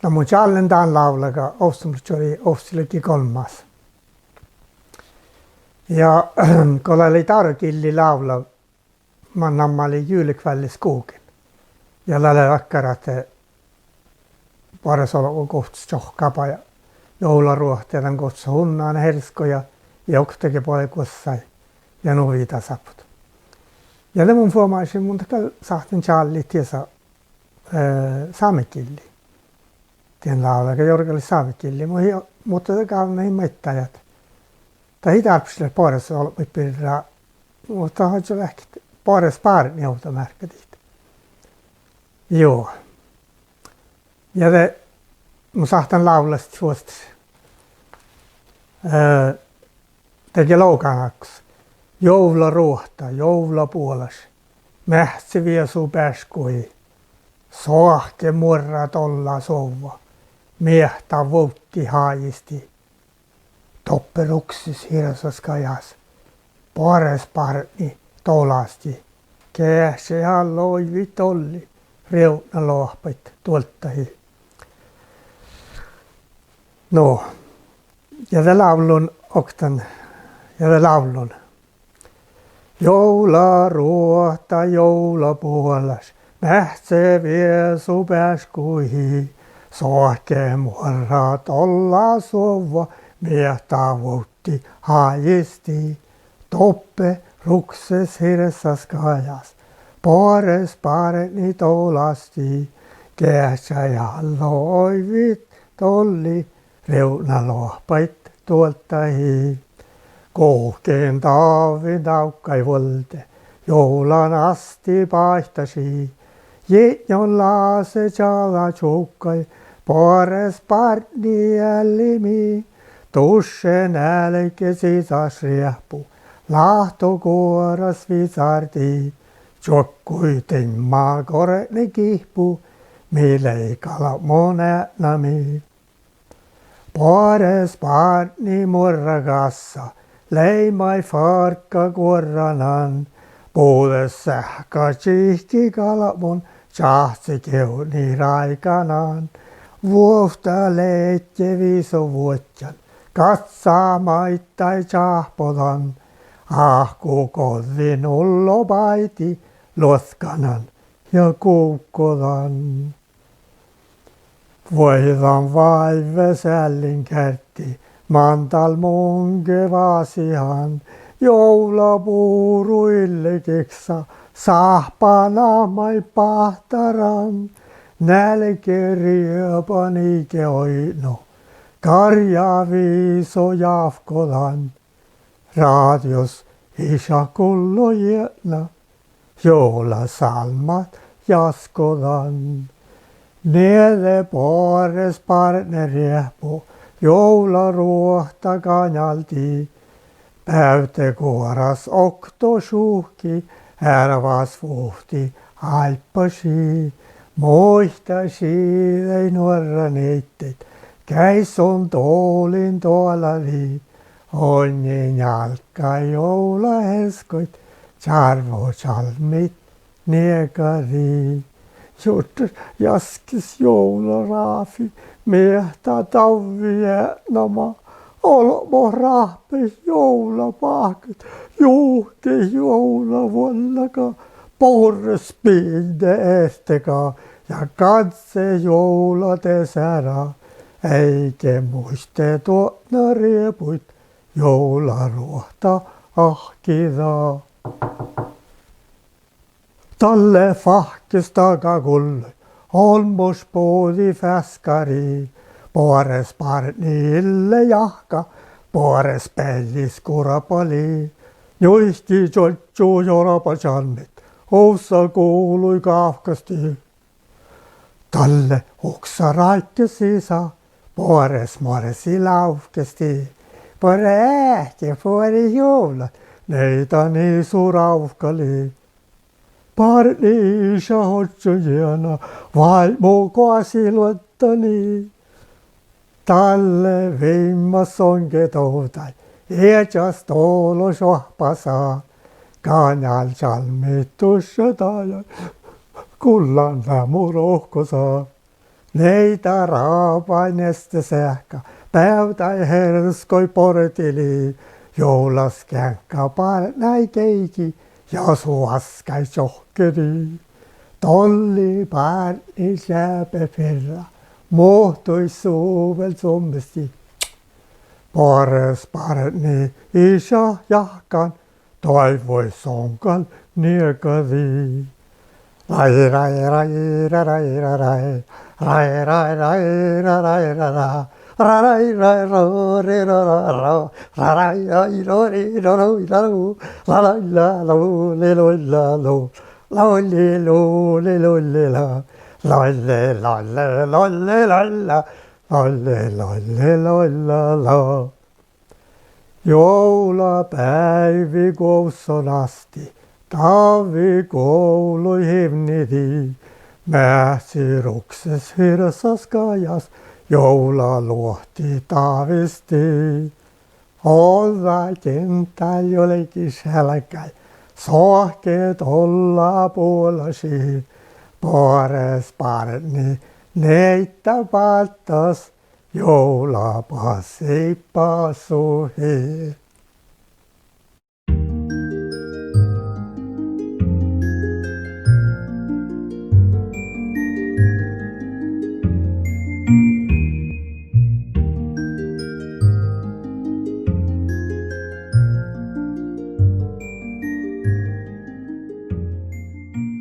No mun challen tämän laulaga ostamut oli ostillekin kolmas. Ja kun oli tarkilli laula, mä olin juulikvälli skuukin. Ja lälle rakkarat paras olla kohts johkapa ja joularuohteetan kohts hunnaan herskoja ja oktakin poikussai ja nuita saput. Ja ne mun fuomaisin mun takal sahten challi tiesa saamekilli. Tien laulaga jorgali saamekilli, mutta takal näin mettäjät. Tai tarpsille paras olla piirrä, mutta haitsu lähti paras paarit neuta märkätit. Joo. Ja mun sahtan laulasta suosta teki loukanaks. Joula ruohta, joula puolas. Mähtsi viesu pääskui. Soahke murra tolla sova. Miehtä vuotti haajisti. Topperuksis hirsas kajas. Pares parni tolasti. Kääse halloi vitolli. Reuna lohpait tuoltahi. No, ja te laulun oktan, ja te laulun. Joula ruohta, joula puolas, mähtsee viesu pääskuihi. Sohke muorat olla sova, miehtä vuotti haajisti. Toppe rukses hirsas kajas. Pares parni tolasti, kääsä ja loivit tolli, reuna lohpait tuoltahi. Kohkeen taavin taukkai volte, joulan asti paihtasi. Jetjon laase chala tjukkai, pares parni jällimi. Tuschen älke sisas riehpu, lahto kuoras visarti. Tjokkuiten maa korene kihpu, mille kala monenami. Pares parni murragassa, leimai farkka kuorranan. Puudes sähkä tsihki kalamon, tjahtsi keuni raikanaan. Vuosta leitje viso vuotjan, katsaa maittai tjahpotan. Ahku kodin ullo paiti, loskanan ja kuukkodan. Voidan vaive sällin kärti, mantal munke vaasihan. Joulapuuru illikiksa, sahpana mai pahtaran. Nälke riepaniike oino, karja viiso jafkodan. Radios isä kullo jätnä, joulasalmat jaskodan. Nede pares parne riehpu, joularuohta kanjalti. Päytekuoras okto suhki, härvas vuhti haippasi. Moihtasi ei nuorra neittet, käis on toolin tuolali. Onnin jalka joula herskoit, charvo chalmit niekari. Juttus jaskis joula raafi, miehtä tauvi jätnama. Olmo rahpis joula pahkit, juhki joula vuollaka. Porres pilde esteka ja katse joula tesära. Eikä muiste tuotna riepuit. Joularuohta ahkida. Talle fahkis takakulle, olmos poodi fäskari. Pares parni ille jahka, pares pellis kurapali. Joisti tjotju jorapa chalmit, oussa kuului kaafkasti. Talle oksa raikkes sisa, pares maresi laufkesti. Pore ähke puoli juulat, neitä niin surauhkali. Parni isä hotsujana, vaimo koasi luottani. Talle vimmas onke toutai, ejas toolo sohpasa. Kanjal chalmit tussa tajan, kullan lämu rohkosa. neitä raapainesta sähkä, päivä herskoi portili, joulaskänkkä näi keiki, ja suoskai johkeri. Tolli pääni säpä perra, muhtui suvel sommesti. Pares parni isä jahkan, toivoi sonkal niekadi. Rai rai rai rai rai rai rai rai rai rai rai rai rai rai rai rai rai joulapäivi kousson asti, talvikoului himniti. Mäsirukses hirsas kajas, joulaluohti taavisti. Olla kentäl jollekin sälkäi, sohkeet olla puolasi. Pares parni neitä pattas, joulapassi pasuhi.